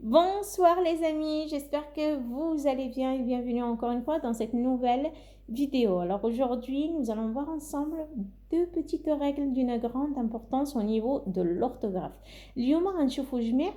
Bonsoir les amis, j'espère que vous allez bien et bienvenue encore une fois dans cette nouvelle vidéo. Alors aujourd'hui, nous allons voir ensemble deux petites règles d'une grande importance au niveau de l'orthographe. اليوم غنشوفوا جميع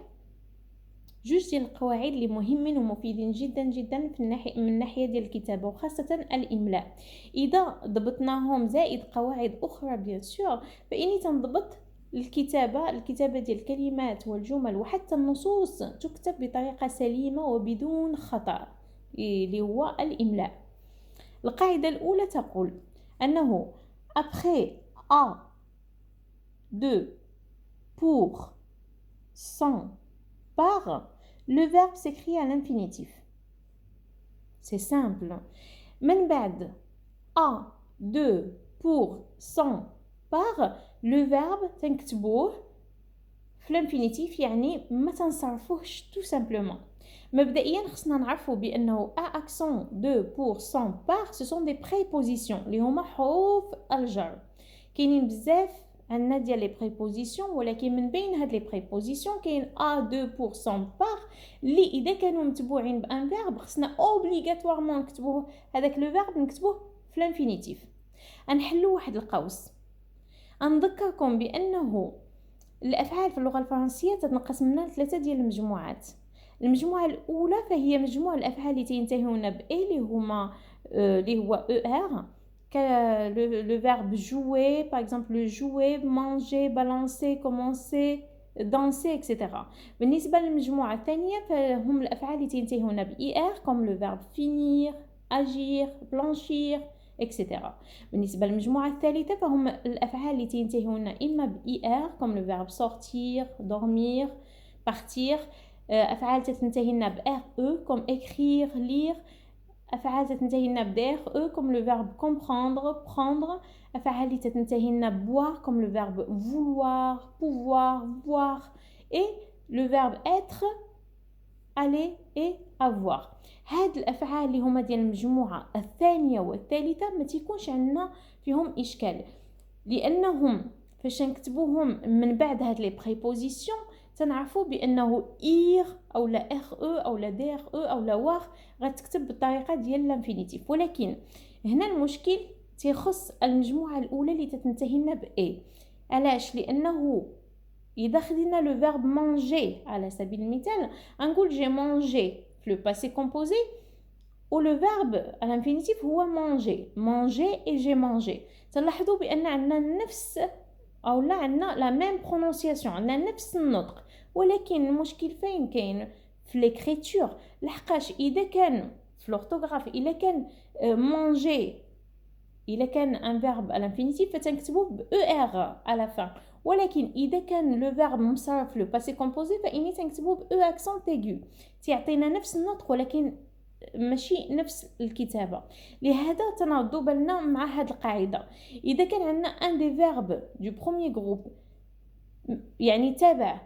جوج ديال القواعد اللي مهمين ومفيدين جدا جدا من الناحيه ديال الكتابه وخاصه الاملاء. اذا ضبطناهم زائد قواعد اخرى بيان سور فاني تنضبط الكتابة ديال الكلمات والجمل وحتى النصوص تكتب بطريقة سليمة وبدون خطأ اللي هو الإملاء. القاعدة الأولى تقول أنه après à, de, pour, sans, par, le verbe s'écrit à l'infinitif. C'est simple. من بعد à, de, pour, sans, par لو فيرب تنكتبوه في الانفينيتيف يعني ما تنصرفوهش تو سامبلومون. مبدئيا خصنا نعرفوا بانه ا اكسون دو بور سون بار سو سون دي بريبوزيسيون اللي هما حروف الجر. كاينين بزاف عندنا ديال لي بريبوزيسيون ولكن من بين هاد لي بريبوزيسيون كاين ا دو بور سون بار اللي اذا كانوا متبوعين بان فيرب خصنا اوبليغاتوارمون نكتبوه هذاك لو فيرب نكتبوه في الانفينيتيف. غنحلوا واحد القوس. أنذكركم بأنه الأفعال في اللغة الفرنسية تتنقسم لنا ثلاثة ديال المجموعات. المجموعة الأولى فهي مجموعة الأفعال اللي تنتهون ب اللي هما اللي هو ER le verbe jouer par exemple jouer, manger, balancer, commencer, danser etc. بالنسبة للمجموعة الثانية فهم الأفعال اللي تنتهون ب ER comme le verbe finir, agir, blanchir etc. بالنسبة للمجموعة الثالثة فهم الأفعال اللي تنتهون إما ب ER comme le verbe sortir, dormir, partir. أفعال تنتهينا ب RE comme écrire, lire. أفعال تنتهينا ب DRE comme le verbe comprendre, prendre. أفعال اللي تنتهينا ب boire comme le verbe vouloir, pouvoir, voir. Et le verbe être, aller et avoir. هاد الافعال اللي هما ديال المجموعه الثانيه والثالثه ما تيكونش عندنا فيهم اشكال لانهم فاش نكتبوهم من بعد هاد لي بريبوزيسيون تنعرفوا بانه اير او لا ار او لا دي ار او لا وار غتكتب بالطريقه ديال الانفينيتيف. ولكن هنا المشكل تيخص المجموعه الاولى اللي تنتهينا ب اي. علاش؟ لانه إذا خدينا لو فيرب مانجي على سبيل المثال نقول جي مانجي في لو باسي كومبوزي و لو فيرب à l'infinitif هو مانجي مانجي et j'ai mangé. تلاحظوا بأن عندنا نفس أو لا عندنا لا ميم برونونسياسيون عندنا نفس النطق ولكن المشكل فين كاين؟ في ليكريتور. لحقاش إذا كان في لورتوغراف إذا كان مانجي إذا كان ان فيرب à l'infinitif فتنكتبوه ب ER à la fin. ولكن إذا كان لو فيرب مصرف لو باسي كومبوزي فإني تنكتبوه ب أو أكسون تيغو. تيعطينا نفس النطق ولكن ماشي نفس الكتابة. لهذا تنردوا بالنا مع هاد القاعدة. إذا كان عندنا ان دي فيرب دو بروميي جروب يعني تابع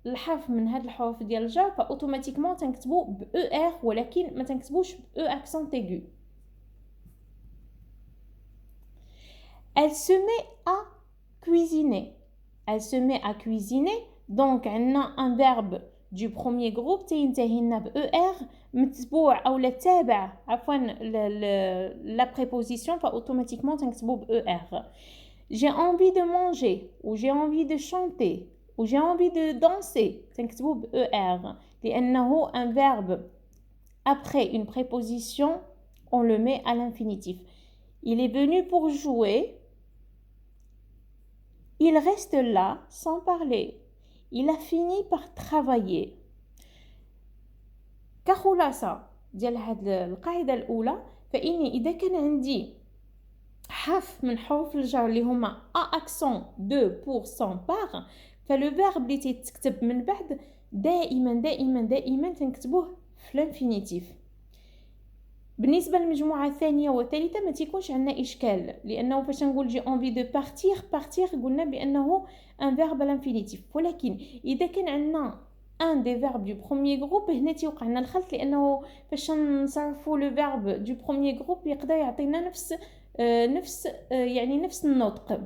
الحرف من هاد الحروف ديال الجر فأوتوماتيكمون تنكتبوه ب ER ولكن ما تنكتبوش ب أو أكسون تيغو. Elle se met à cuisiner. Elle se met à cuisiner. Donc, on a un verbe du premier groupe تينتهينا ب ER متبوع أو لا تابع عفوا la préposition فautomatiquement تنكتبو ب ER. J'ai envie de manger ou j'ai envie de chanter ou j'ai envie de danser تنكتبو ب ER لأنه un verbe après une préposition on le met à l'infinitif. Il est venu pour jouer. Il reste là sans parler. Il a fini par travailler. كخلاصة ديال هاد القاعدة الأولى فإني إذا كان عندي حرف من حروف الجر اللي هما أ أكسون دو بور سون بار فلو فيرب اللي تيتكتب من بعد دائما دائما دائما تنكتبوه في الانفينيتيف. بالنسبة للمجموعة الثانية والثالثة ما تيكونش عندنا إشكال لأنه فاش نقول جي انفي دو بارتير قلنا بأنه ان فيرب لانفينيتيف. ولكن إذا كان عندنا ان دي فيرب دو بروميي جروب هنا تيوقع لنا الخلط لأنه فاش نصرفوا لو فيرب دو بروميي جروب يقدر يعطينا نفس النطق.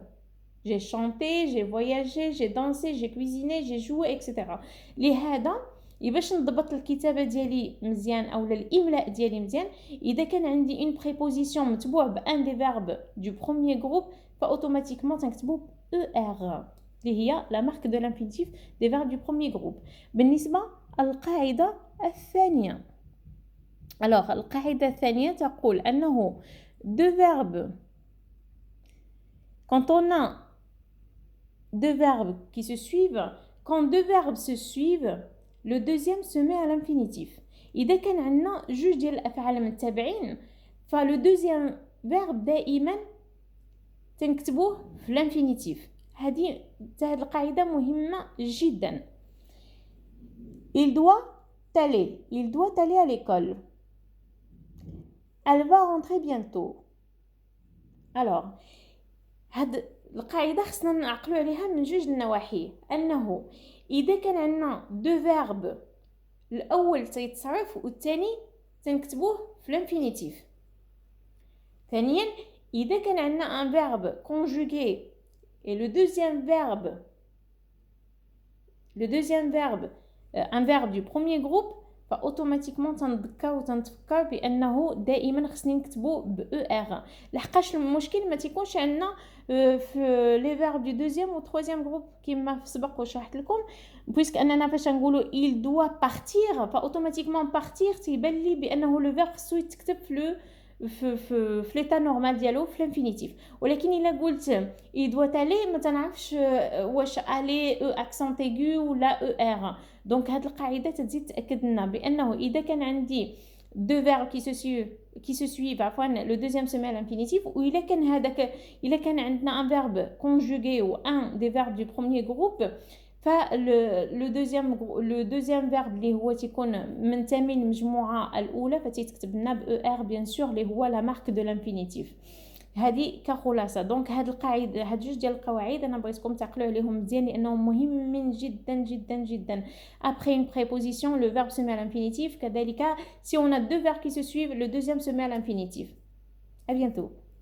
j'ai chanté, j'ai voyagé, j'ai dansé, j'ai cuisiné, j'ai joué etc. لهذا باش نضبط الكتابه ديالي مزيان اولا الاملاء ديالي مزيان اذا كان عندي اون بريبوزيسيون متبوع بان دي فيرب دو بروميير جروب فاوتوماتيكمون تنكتبو او ار اللي هي لا مارك دو لانفينيتيف دي فيرب دو بروميير جروب. بالنسبه القاعده الثانيه، alors القاعده الثانيه تقول انه deux verbes quand on a deux verbes qui se suivent, quand deux verbes se suivent, le deuxième se met à l'infinitif. إذا كان عندنا جوج ديال الأفعال متتابعين فلو دوزيام فيرب دائما تنكتبوه في الانفينيتيف. هذه القاعدة مهمة جدا. Il doit aller à l'école. Elle va rentrer bientôt. Alors هاد القاعدة خصنا نعقلوا عليها من جوج النواحي، أنه إذا كان عندنا دو فيرب الأول تيتصرف والثاني تنكتبوه في الانفينيتيف. ثانيا إذا كان عندنا ان فيرب كونجوغي et le deuxième verbe un verbe du premier groupe فاوتوماتيكمون تنتفكر بانه دائما خصني نكتبو ب او ار، لحقاش المشكل ما تيكونش عندنا في لي فيرب دو دوزيام و ترويزيام جروب كما في سبق وشرحت لكم، بويسك اننا فاش نقولوا il doit partir فاوتوماتيكمون بارتير تيبان لي بانه لو فيرب خصو يتكتب في ليتا نورمال ديالو في الانفينيتيف. ولكن الا قلت il doit aller ما تنعرفش واش aller او اكسنت ايغو ولا او ار. دونك هاد القاعده تزيد تاكد لنا بانه اذا كان عندي دو فيرب qui se suivent عفوا لو دوزيام سو مي à l'infinitif و الا كان عندنا ان فيرب كونجوغي و ان دي فيرب دو بروميير جروب لو دوزيام فيرب اللي هو تيكون منتمي للمجموعه الاولى فتيتكتب لنا ب او ار بيان سور اللي هو لا مارك دو لانفينيتيف. هذه كخلاصه. دونك هاد القاعده هاد جوج ديال القواعد انا بغيتكم تعقلوا عليهم مزيان لانهم مهمين جدا جدا جدا. après une préposition le verbe se met à l'infinitif كذلك si on a deux verbes qui se suivent le deuxième se met à l'infinitif. À bientôt.